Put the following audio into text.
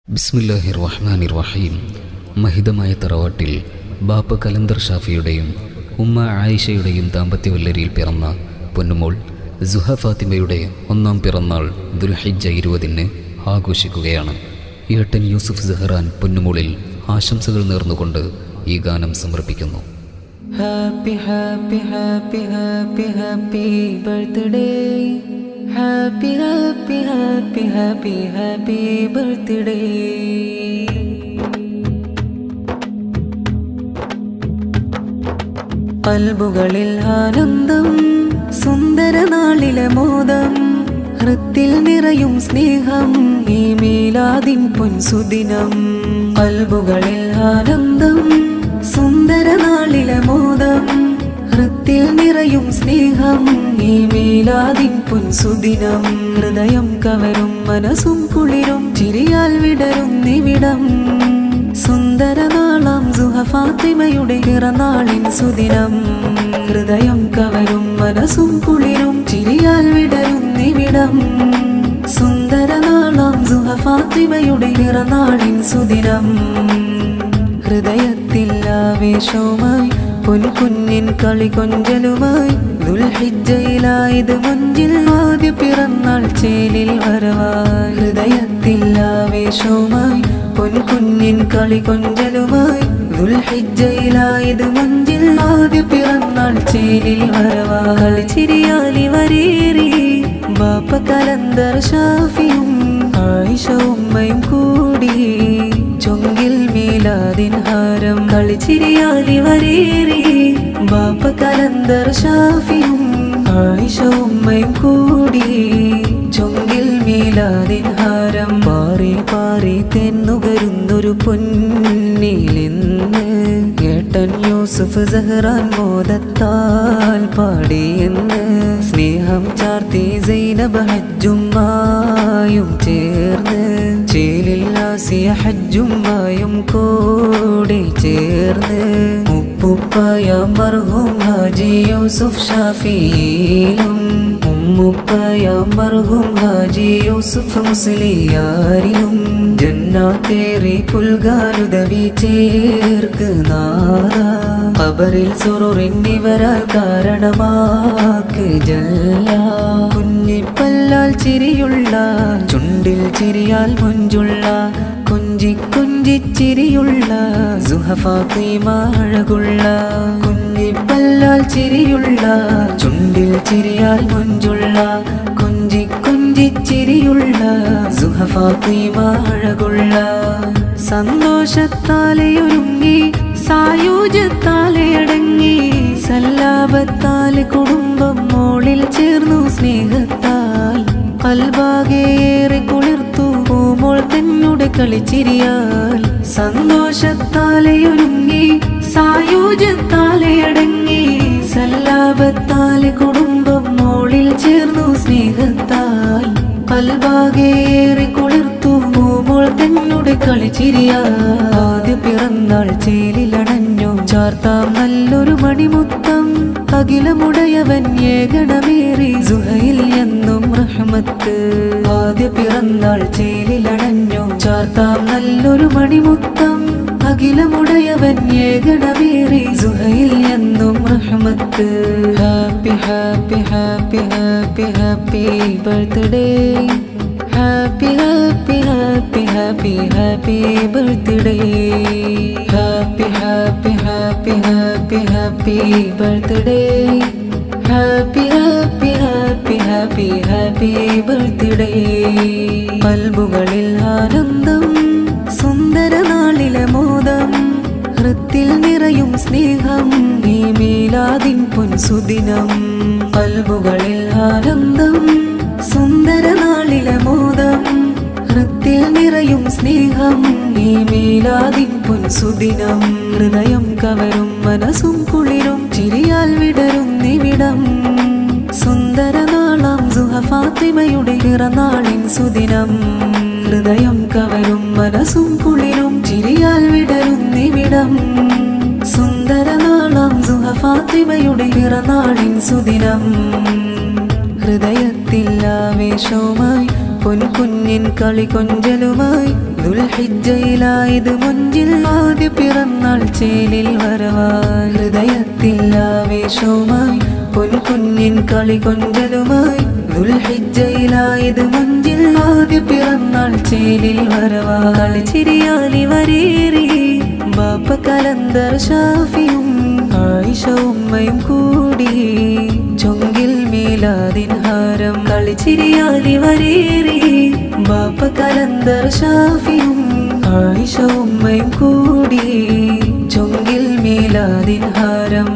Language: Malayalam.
ബിസ്മില്ലാഹിർ റഹ്മാനിർ റഹീം. മഹിതമായ തറവാട്ടിൽ ബാപ്പ കലന്തർ ഷാഫിയുടെയും ഉമ്മ ആയിഷയുടെയും ദാമ്പത്യവല്ലരിയിൽ പിറന്ന പൊന്നുമോൾ സുഹ ഫാത്തിമയുടെ ഒന്നാം പിറന്നാൾ ദുൽഹിജ്ജ 20 ആഘോഷിക്കുകയാണ്. ഏട്ടൻ യൂസുഫ് സഹറാൻ പൊന്നുമോളിൽ ആശംസകൾ നേർന്നുകൊണ്ട് ഈ ഗാനം സമർപ്പിക്കുന്നു. Happy, happy, happy, happy, happy birthday. Happy, happy, happy, happy, happy birthday. കൽബുകളിൽ ആനന്ദം, സുന്ദര നാളിലെ മോദം, ഹൃത്തിൽ നിറയും സ്നേഹം, ഈ മീലാദിൻ പൊൻസുദിനം. കൽബുകളിൽ ആനന്ദം, സുന്ദര നാളിലെ മോദം, ഹൃത്തിൽ നിറയും സ്നേഹം, ഈ മീലാദിൻ പൊൻസുദിനം. ഹൃദയം കവരും മനസ്സും കുളിരും ചിരിയാൽ വിടരുന്നിവിടം. സുന്ദര നാളാം സുഹ ഫാത്തിമയുടെ പിറന്നാളിൻ സുദിനം. ഹൃദയം കവരും മനസ്സും കുളിരും ചിരിയാൽ വിടരുന്നിവിടം. സുന്ദര നാളാം സുഹ ഫാത്തിമയുടെ പിറന്നാളിൻ സുദിനം. ഹൃദയത്തിൽ ആവേശവുമായി പൊൻകുഞ്ഞിൻ കളി കൊഞ്ചലുമായി ദുൽഹിജ്ജയിലായത് മുഞ്ചിൽ ആദ്യ പിറന്നാൾ ചേലിൽ വരവായി. ഹൃദയത്തിൽ ആവേശവുമായി പൊൻകുഞ്ഞിൻ കളി കൊഞ്ചലുമായി ദുൽഹിജ്ജയിലായത് മുഞ്ചിൽ ആദ്യ പിറന്നാൾ ചേലിൽ വരവായി. കളിച്ചിരിയാലി വരേറി ബാപ്പ കലന്തർ ഷാഫിയും ആയിഷ ഉമ്മയും കൂടി ചൊങ്കിൽ മീലാദിൻ ഹാരം. കളിച്ചിരിയാലി വരേറി ബാപ്പ കലന്തർ ഷാഫിയും ആയിഷ ഉമ്മയും കൂടി ചൊങ്കിൽ മീലാദിൻ ഹാരം. പാറി പാറി തെന്നുകരുന്നൊരു പൊന്നിലെന്ന് ഏട്ടൻ യൂസുഫ് സഹറാൻ മോദത്താൽ പാടിയെന്ന്. സ്നേഹം ചാർത്തി സൈനബ് ഹജ്ജുമായും ചേർന്ന് ചേലിൽ ആസിയ ഹജ്ജുമായും കൂടി ചേർന്ന് ഉപ്പുപ്പായ മർഹൂം ഹാജി യൂസുഫ് ഷാഫിയിലും ഉമ്മുപ്പായ മർഹൂം ഹാജി യൂസുഫ് മുസ്ലിയാരിലും ജന്നാത്തേറി പുൽകാനുദവി ചേർക്ക് നാദ. ഖബറിൽ സുറൂറിന്നിവരാൽ കാരണമാക്ക് ജല്ല. കുഞ്ഞിപ്പല്ലാൽ ചിരിയുള്ള ചുണ്ടിൽ ചിരിയാൽ മുഞ്ചുള്ള കൊഞ്ചി കൊഞ്ചി ചിരിയുള്ള സുഹ ഫാത്തിമ അഴകുള്ള. കുഞ്ഞിപ്പല്ലാൽ ചിരിയുള്ള ചുണ്ടിൽ ചിരിയാൽ മുഞ്ചുള്ള കൊഞ്ചി കൊഞ്ചി ചിരിയുള്ള സുഹ ഫാത്തിമ അഴകുള്ള. സന്തോഷത്താലെ ഒരുങ്ങി സായൂജ്യത്താലെ അടങ്ങി സല്ലാപത്താലെ കുടുംബം മോളിൽ ചേർന്നു സ്നേഹത്താൽ. കൽബാകേറെ കുളിർത്തു പൂമോൾ തന്നെ കളിച്ചിരിയാൽ. സന്തോഷത്താലെ ഒരുങ്ങി സായൂജ്യത്താലെ അടങ്ങി സല്ലാപത്താലെ കുടുംബം മോളിൽ ചേർന്നു സ്നേഹത്താൽ. കൽബാകേറെ കുളിർത്തു പൂമോൾ തന്നെ കളിച്ചിരിയാൽ. ആദ്യ പിറന്നാൾ ചേലിലണഞ്ഞു ചാർത്താം നല്ലൊരു മണിമുത്തം. അഖിലമുടയവൻ ഏകണമേറി സുഹയിൽ എന്നും റഹ്മത്ത്. ആദ്യ പിറന്നാൾ ചേലിലണഞ്ഞു ചാർത്താം നല്ലൊരു മണിമുത്തം. അഖിലമുടയവൻ ഏകണമേറി സുഹയിൽ എന്നും റഹ്മത്ത്. Happy happy happy happy happy birthday. Happy, happy, happy, happy, happy birthday. Happy, happy, happy, happy, happy birthday. Happy, happy, happy, happy, happy birthday. കൽബുകളിൽ ആനന്ദം, സുന്ദര നാളിലെ മോദം, ഹൃത്തിൽ നിറയും സ്നേഹം, ഈ മീലാദിൻ പൊൻസുദിനം. കൽബുകളിൽ ആനന്ദം, സുന്ദര നാളിലെ മോദം, ഹൃത്തിൽ നിറയും സ്നേഹം, ഈ മീലാദിൻ പൊൻസുദിനം. ഹൃദയം കവരും മനസ്സും കുളിരും ചിരിയാൽ വിടരുന്നിവിടം. സുന്ദര നാളാം സുഹ ഫാത്തിമയുടെ പിറന്നാളിൻ സുദിനം. ഹൃദയം കവരും മനസ്സും കുളിരും ചിരിയാൽ വിടരുന്നിവിടം. സുന്ദര നാളാം സുഹ ഫാത്തിമയുടെ പിറന്നാളിൻ സുദിനം. ഹൃദയത്തിൽ ആവേശവുമായി പൊൻകുഞ്ഞിൻ കളി കൊഞ്ചലുമായി ദുൽഹിജ്ജയിലായത് മുഞ്ചിൽ ആദ്യ പിറന്നാൾ ചേലിൽ വരവായി ഹൃദയത്തിൽ ആവേശവുമായി പൊൻകുഞ്ഞിൻ കളി കൊഞ്ചലുമായി ദുൽഹിജ്ജയിലായത് മുഞ്ചിൽ ആദ്യ പിറന്നാൾ ചേലിൽ വരവായി കളിച്ചിരിയാലി വരേറി ബാപ്പ കലന്തർ ഷാഫിയും ആയിഷ ഉമ്മയും കൂടി ചൊങ്കിൽ മീലാദിൻ ഹാരം കളിച്ചിരിയാലി വരേറി ബാപ്പ കലന്തർ ഷാഫിയും ആയിഷ ഉമ്മയും കൂടി ചൊങ്കിൽ മീലാദിൻ ഹാരം